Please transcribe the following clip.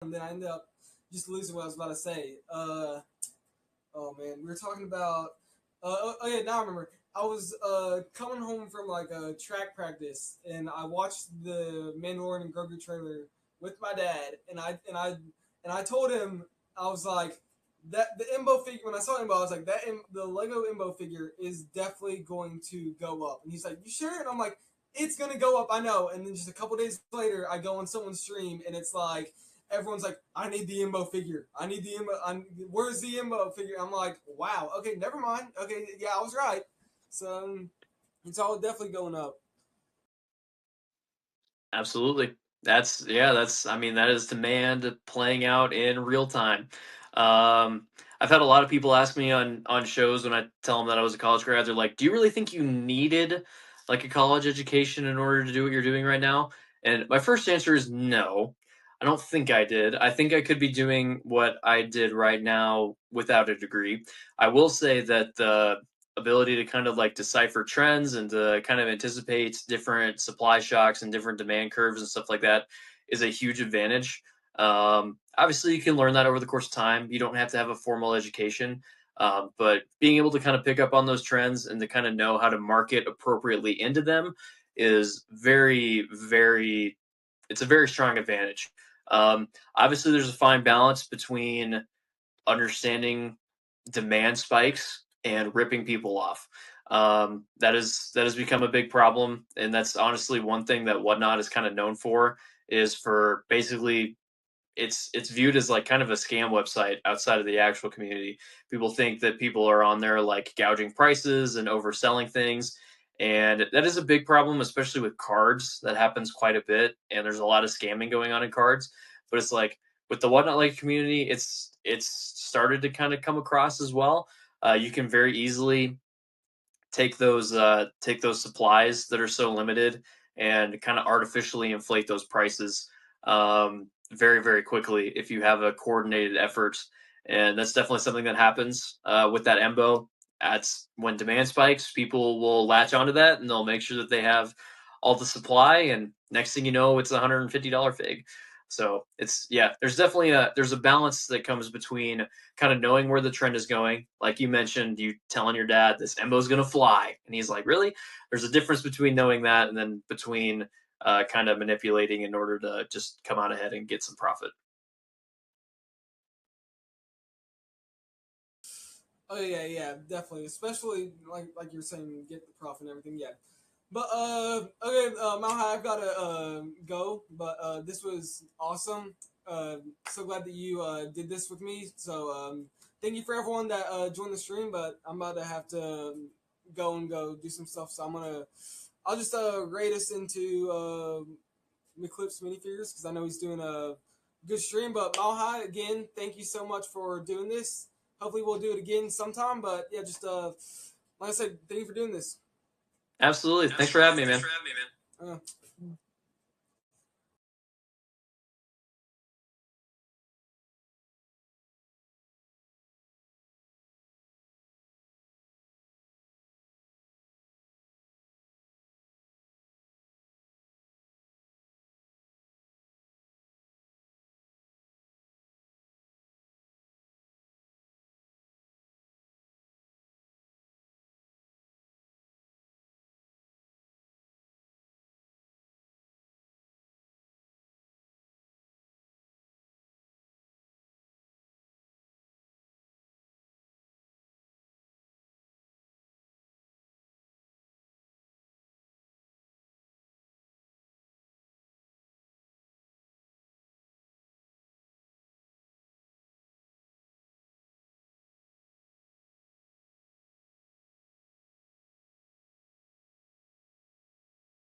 and then I ended up just losing what I was about to say. Oh man, we were talking about. Oh yeah, now I remember. I was coming home from like a track practice, and I watched the Mandalorian and Grogu trailer with my dad, and I told him, I was like, that the Imbo figure, when I saw Imbo, I was like, the Lego Imbo figure is definitely going to go up, and he's like, you sure? And I'm like, it's gonna go up, I know. And then just a couple days later, I go on someone's stream, and it's like everyone's like, I need the Imbo figure. I need the Imbo. Where's the Imbo figure? I'm like, wow. Okay, never mind. Okay, yeah, I was right. So it's all definitely going up. Absolutely. That's I mean that is demand playing out in real time. Um, I've had a lot of people ask me on shows when I tell them that I was a college grad. They're like, "Do you really think you needed like a college education in order to do what you're doing right now?" And my first answer is no. I don't think I did. I think I could be doing what I did right now without a degree. I will say that the ability to kind of like decipher trends and to kind of anticipate different supply shocks and different demand curves and stuff like that is a huge advantage. Obviously, you can learn that over the course of time. You don't have to have a formal education, but being able to kind of pick up on those trends and to kind of know how to market appropriately into them is it's a very strong advantage. Obviously, there's a fine balance between understanding demand spikes and ripping people off. That has become a big problem, and that's honestly one thing that Whatnot is kind of known for is for basically it's viewed as like kind of a scam website outside of the actual community. People think that people are on there like gouging prices and overselling things. And that is a big problem, especially with cards. That happens quite a bit, and there's a lot of scamming going on in cards. But it's like with the Whatnot like community, it's started to kind of come across as well. You can very easily take those supplies that are so limited and kind of artificially inflate those prices very quickly if you have a coordinated effort. And that's definitely something that happens with that embo. That's when demand spikes, people will latch onto that and they'll make sure that they have all the supply. And next thing you know, it's a $150 fig. So it's yeah, there's a balance that comes between kind of knowing where the trend is going. Like you mentioned, you telling your dad this Embo's gonna fly, and he's like, "Really?" There's a difference between knowing that and then between kind of manipulating in order to just come out ahead and get some profit. Oh yeah, yeah, definitely. Especially like you're saying, get the profit and everything. Yeah. But okay, Malhi, I've gotta go. But this was awesome. So glad that you did this with me. So thank you for everyone that joined the stream. But I'm about to have to go do some stuff. So I'll just rate us into Eclipse minifigures because I know he's doing a good stream. But Malhi, again, thank you so much for doing this. Hopefully we'll do it again sometime. But yeah, just like I said, thank you for doing this. Absolutely. Thanks for having Absolutely. me, Thanks man. for having me, man.